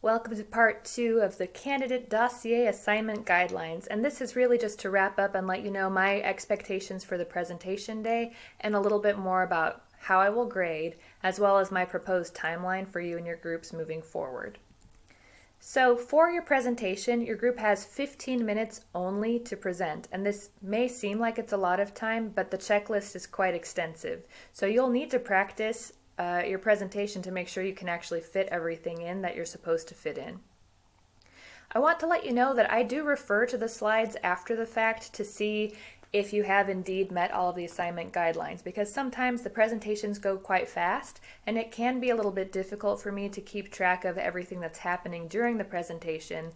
Welcome to part 2 of the Candidate Dossier Assignment Guidelines, and this is really just to wrap up and let you know my expectations for the presentation day and a little bit more about how I will grade, as well as my proposed timeline for you and your groups moving forward. So for your presentation, your group has 15 minutes only to present, and this may seem like it's a lot of time, but the checklist is quite extensive. So you'll need to practice your presentation to make sure you can actually fit everything in that you're supposed to fit in. I want to let you know that I do refer to the slides after the fact to see if you have indeed met all of the assignment guidelines, because sometimes the presentations go quite fast and it can be a little bit difficult for me to keep track of everything that's happening during the presentation.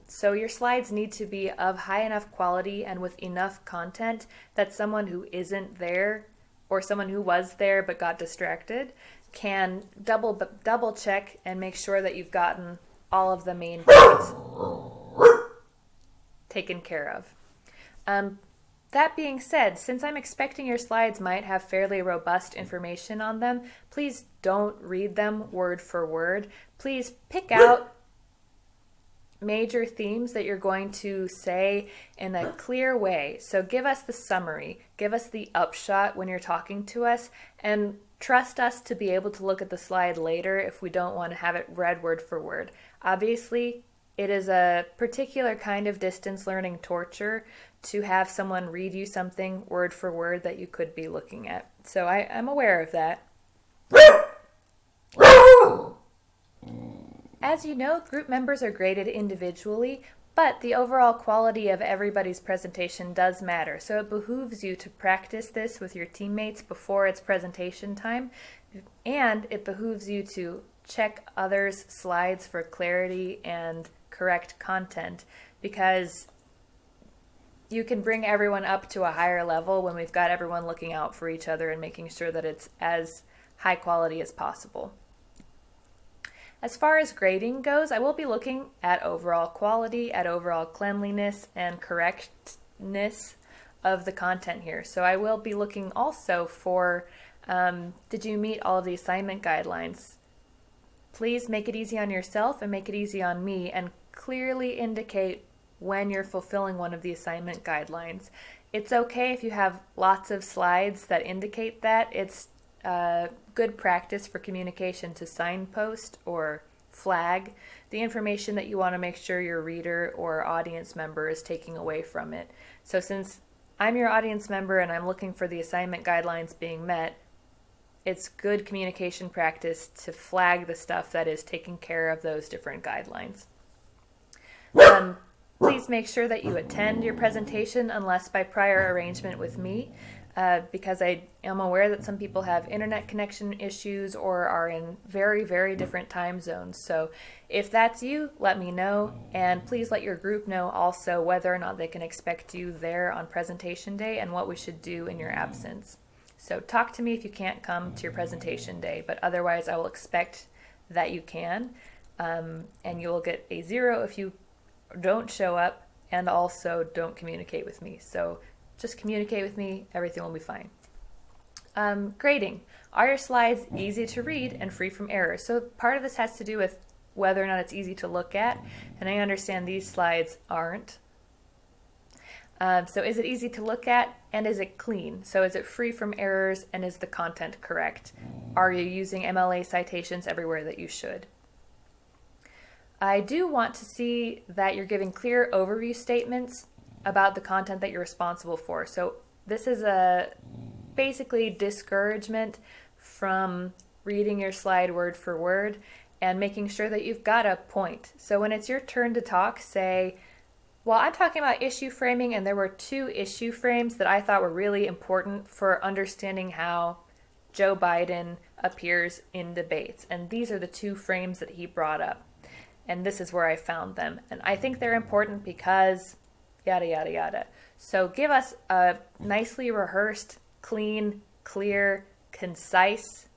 So your slides need to be of high enough quality and with enough content that someone who isn't there or someone who was there but got distracted can double check and make sure that you've gotten all of the main points taken care of. That being said, since I'm expecting your slides might have fairly robust information on them, please don't read them word for word. Please pick out major themes that you're going to say in a clear way. So give us the summary, give us the upshot when you're talking to us, and trust us to be able to look at the slide later if we don't want to have it read word for word. Obviously, it is a particular kind of distance learning torture to have someone read you something word for word that you could be looking at. So I'm aware of that. As you know, group members are graded individually, but the overall quality of everybody's presentation does matter. So it behooves you to practice this with your teammates before it's presentation time, and it behooves you to check others' slides for clarity and correct content, because you can bring everyone up to a higher level when we've got everyone looking out for each other and making sure that it's as high quality as possible. As far as grading goes, I will be looking at overall quality, at overall cleanliness, and correctness of the content here. So I will be looking also for, did you meet all of the assignment guidelines? Please make it easy on yourself and make it easy on me, and clearly indicate when you're fulfilling one of the assignment guidelines. It's okay if you have lots of slides that indicate that. It's good practice for communication to signpost or flag the information that you want to make sure your reader or audience member is taking away from it. So since I'm your audience member and I'm looking for the assignment guidelines being met, it's good communication practice to flag the stuff that is taking care of those different guidelines. Please make sure that you attend your presentation unless by prior arrangement with me, because I am aware that some people have internet connection issues or are in very, very different time zones. So if that's you, let me know, and please let your group know also whether or not they can expect you there on presentation day and what we should do in your absence. So talk to me if you can't come to your presentation day, but otherwise I will expect that you can, and you'll get a 0 if you don't show up and also don't communicate with me. So just communicate with me, everything will be fine. Grading. Are your slides easy to read and free from errors? So part of this has to do with whether or not it's easy to look at, and I understand these slides aren't. So is it easy to look at, and is it clean? So is it free from errors, and is the content correct? Are you using MLA citations everywhere that you should? I do want to see that you're giving clear overview statements about the content that you're responsible for. So this is a basically discouragement from reading your slide word for word and making sure that you've got a point. So when it's your turn to talk, say, well, I'm talking about issue framing, and there were 2 issue frames that I thought were really important for understanding how Joe Biden appears in debates. And these are the 2 frames that he brought up. And this is where I found them. And I think they're important because yada, yada, yada. So give us a nicely rehearsed, clean, clear, concise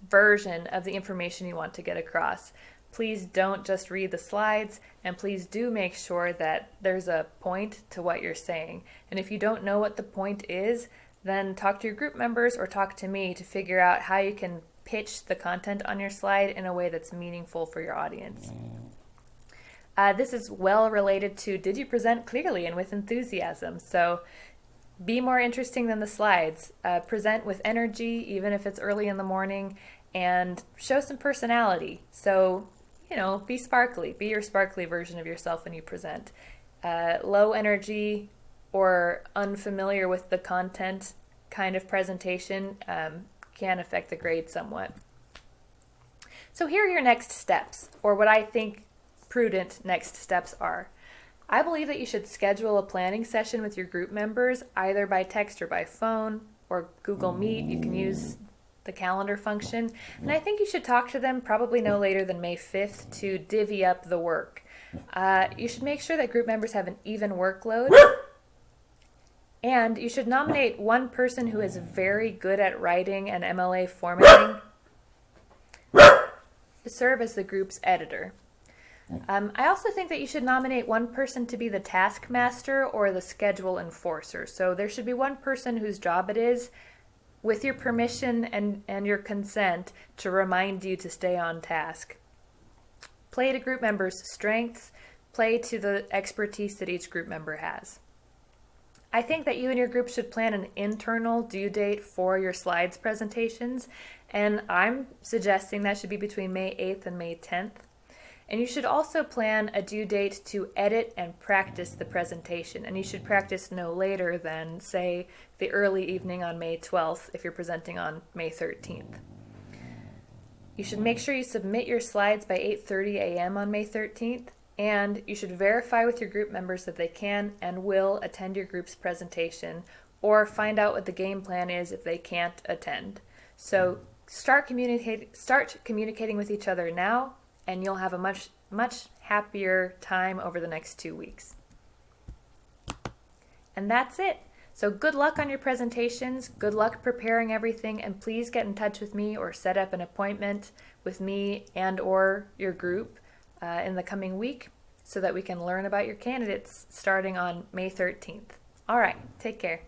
version of the information you want to get across. Please don't just read the slides, and please do make sure that there's a point to what you're saying. And if you don't know what the point is, then talk to your group members or talk to me to figure out how you can pitch the content on your slide in a way that's meaningful for your audience. This is well related to, did you present clearly and with enthusiasm? So be more interesting than the slides. Present with energy, even if it's early in the morning, and show some personality. So, be sparkly. Be your sparkly version of yourself when you present. Low energy or unfamiliar with the content kind of presentation can affect the grade somewhat. So here are your next steps, or what I think prudent next steps are. I believe that you should schedule a planning session with your group members, either by text or by phone or Google Meet. You can use the calendar function. And I think you should talk to them probably no later than May 5th to divvy up the work. You should make sure that group members have an even workload. And you should nominate one person who is very good at writing and MLA formatting to serve as the group's editor. I also think that you should nominate one person to be the taskmaster or the schedule enforcer. So there should be one person whose job it is, with your permission and your consent, to remind you to stay on task. Play to group members' strengths. Play to the expertise that each group member has. I think that you and your group should plan an internal due date for your slides presentations, and I'm suggesting that should be between May 8th and May 10th. And you should also plan a due date to edit and practice the presentation. And you should practice no later than, say, the early evening on May 12th if you're presenting on May 13th. You should make sure you submit your slides by 8:30 a.m. on May 13th. And you should verify with your group members that they can and will attend your group's presentation, or find out what the game plan is if they can't attend. So start communicating with each other now, and you'll have a much happier time over the next 2 weeks. And that's it. So good luck on your presentations, good luck preparing everything, and please get in touch with me or set up an appointment with me and or your group in the coming week so that we can learn about your candidates starting on May 13th. All right, take care.